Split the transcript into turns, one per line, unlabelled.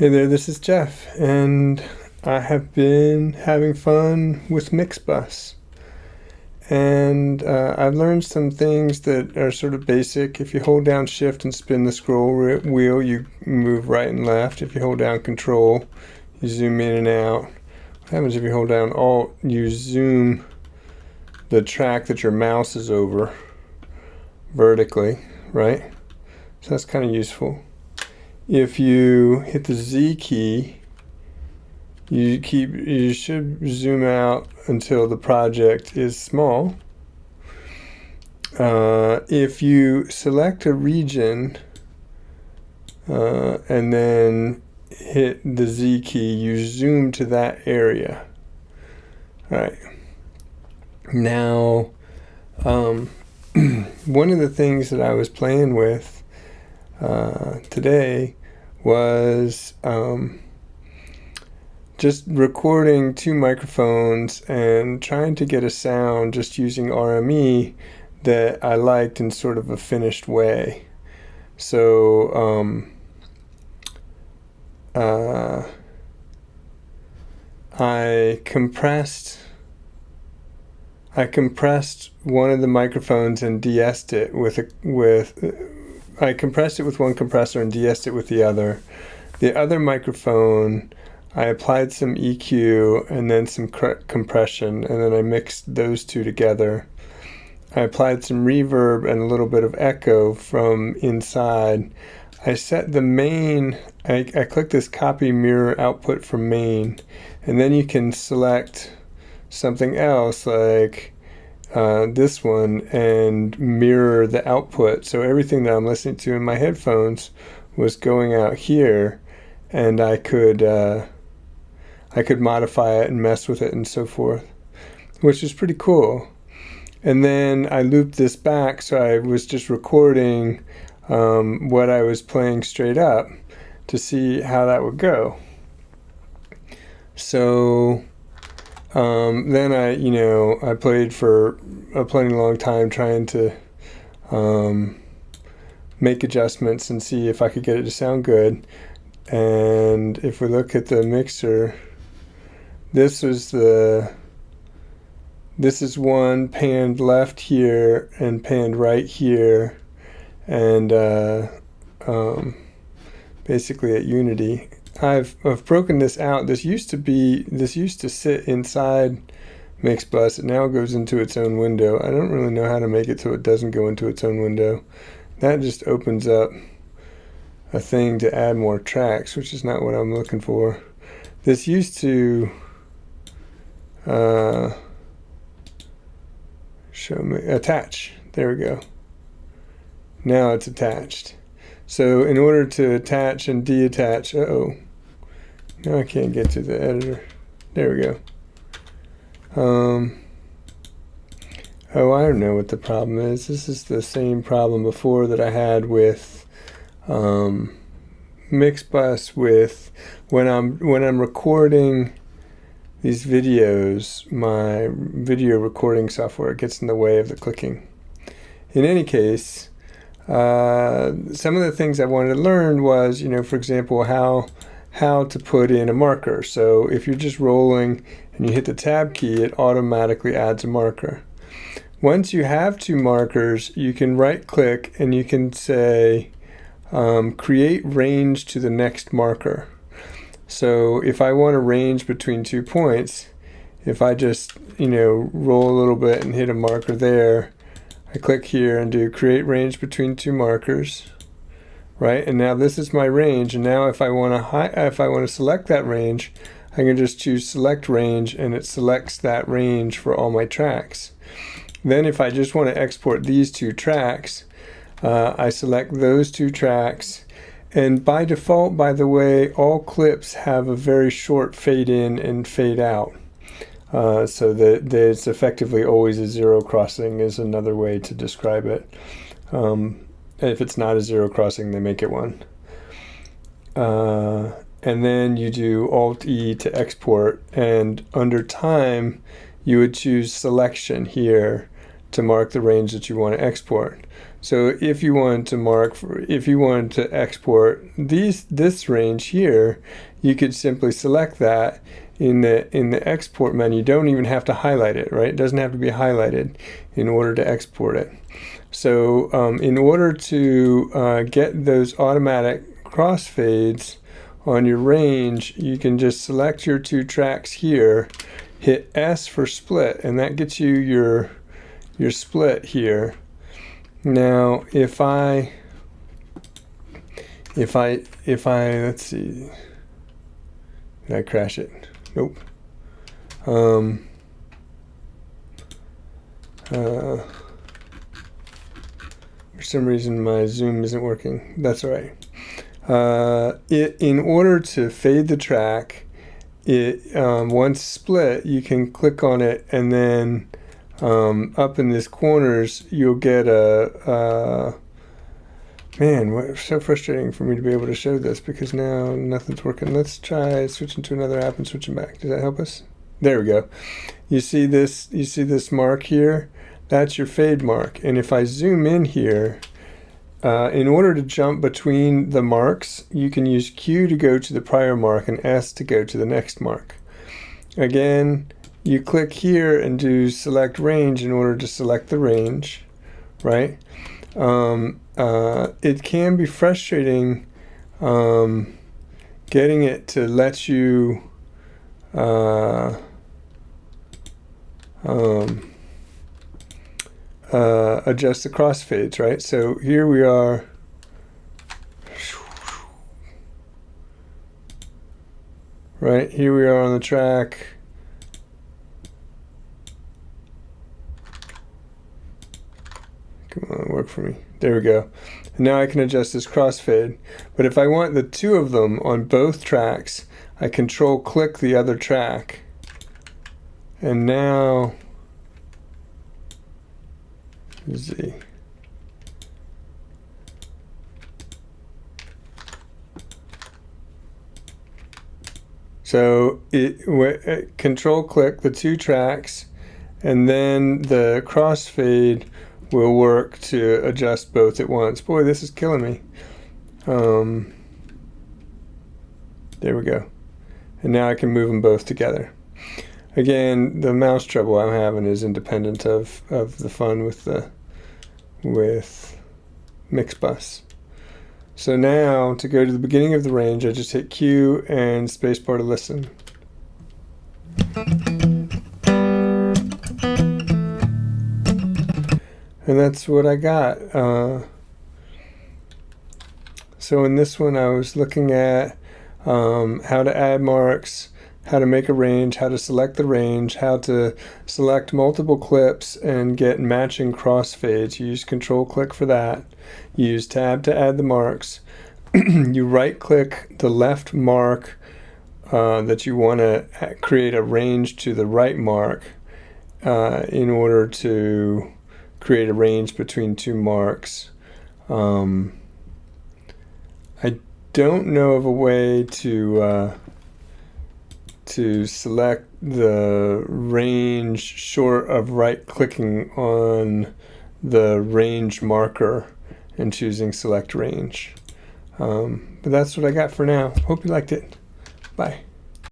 Hey there, this is Jeff, and I have been having fun with Mixbus. And I've learned some things that are sort of basic. If you hold down Shift and spin the scroll wheel, you move right and left. If you hold down Control, you zoom in and out. What happens if you hold down Alt? You zoom the track that your mouse is over vertically, right? So that's kind of useful. If you hit the Z key, you should zoom out until the project is small. If you select a region and then hit the Z key, you zoom to that area. All right. Now, one of the things that I was playing with today was just recording two microphones and trying to get a sound just using RME that I liked in sort of a finished way. So I compressed one of the microphones and de-essed it I compressed it with one compressor and de-essed it with the other. The other microphone, I applied some EQ and then some compression, and then I mixed those two together. I applied some reverb and a little bit of echo from inside. I set the main, I clicked this copy mirror output from main, and then you can select something else like this one and mirror the output. So everything that I'm listening to in my headphones was going out here, and I could modify it and mess with it and so forth, which is pretty cool. And then I looped this back, so I was just recording what I was playing straight up to see how that would go. So then I played for a plenty long time trying to make adjustments and see if I could get it to sound good. And if we look at the mixer, this is one panned left here and panned right here, and basically at unity. I've broken this out. This used to sit inside Mixbus. It now goes into its own window. I don't really know how to make it so it doesn't go into its own window. That just opens up a thing to add more tracks, which is not what I'm looking for. This used to show me attach. There we go. Now it's attached. So in order to attach and deattach, now I can't get to the editor. There we go. I don't know what the problem is. This is the same problem before that I had with Mixbus. With when I'm recording these videos, my video recording software gets in the way of the clicking. In any case, some of the things I wanted to learn was, for example, how to put in a marker. So if you're just rolling and you hit the tab key, it automatically adds a marker. Once you have two markers, you can right click and you can say create range to the next marker. So if I want to range between 2 points, if I just roll a little bit and hit a marker there, I click here and do create range between two markers, right? And now this is my range. And now if I want to select that range, I can just choose select range, and it selects that range for all my tracks. Then if I just want to export these two tracks, I select those two tracks. And by default, by the way, all clips have a very short fade in and fade out. So that there's effectively always a zero crossing is another way to describe it. If it's not a zero crossing, they make it one. And then you do Alt-E to export, and under time, you would choose selection here to mark the range that you want to export. So if you wanted to if you wanted to export this range here, you could simply select that in the export menu. You don't even have to highlight it, right? It doesn't have to be highlighted in order to export it. So in order to get those automatic crossfades on your range, you can just select your two tracks here, hit S for split, and that gets you your split here. Now if I let's see, did I crash it? Nope. For some reason my zoom isn't working. That's all right. In order to fade the track, once split, you can click on it, and then up in these corners you'll get a man, it's so frustrating for me to be able to show this because now nothing's working. Let's try switching to another app and switching back. Does that help us? There we go. You see this mark here? That's your fade mark. And if I zoom in here, in order to jump between the marks, you can use Q to go to the prior mark and S to go to the next mark. Again, you click here and do select range in order to select the range, right? It can be frustrating getting it to let you adjust the crossfades, right? So here we are. Right, here we are on the track. Come on, work for me. There we go. And now I can adjust this crossfade. But if I want the two of them on both tracks, I control click the other track. And now, Z. So control click the two tracks, and then the crossfade will work to adjust both at once. Boy, this is killing me. There we go. And now I can move them both together. Again, the mouse trouble I'm having is independent of the fun with Mixbus. So now, to go to the beginning of the range, I just hit Q and spacebar to listen. And that's what I got. So in this one, I was looking at how to add marks, how to make a range, how to select the range, how to select multiple clips and get matching crossfades. You use control click for that. You use tab to add the marks. You right click the left mark that you want to create a range to the right mark in order to create a range between two marks. I don't know of a way to select the range short of right clicking on the range marker and choosing select range. But that's what I got for now. Hope you liked it. Bye.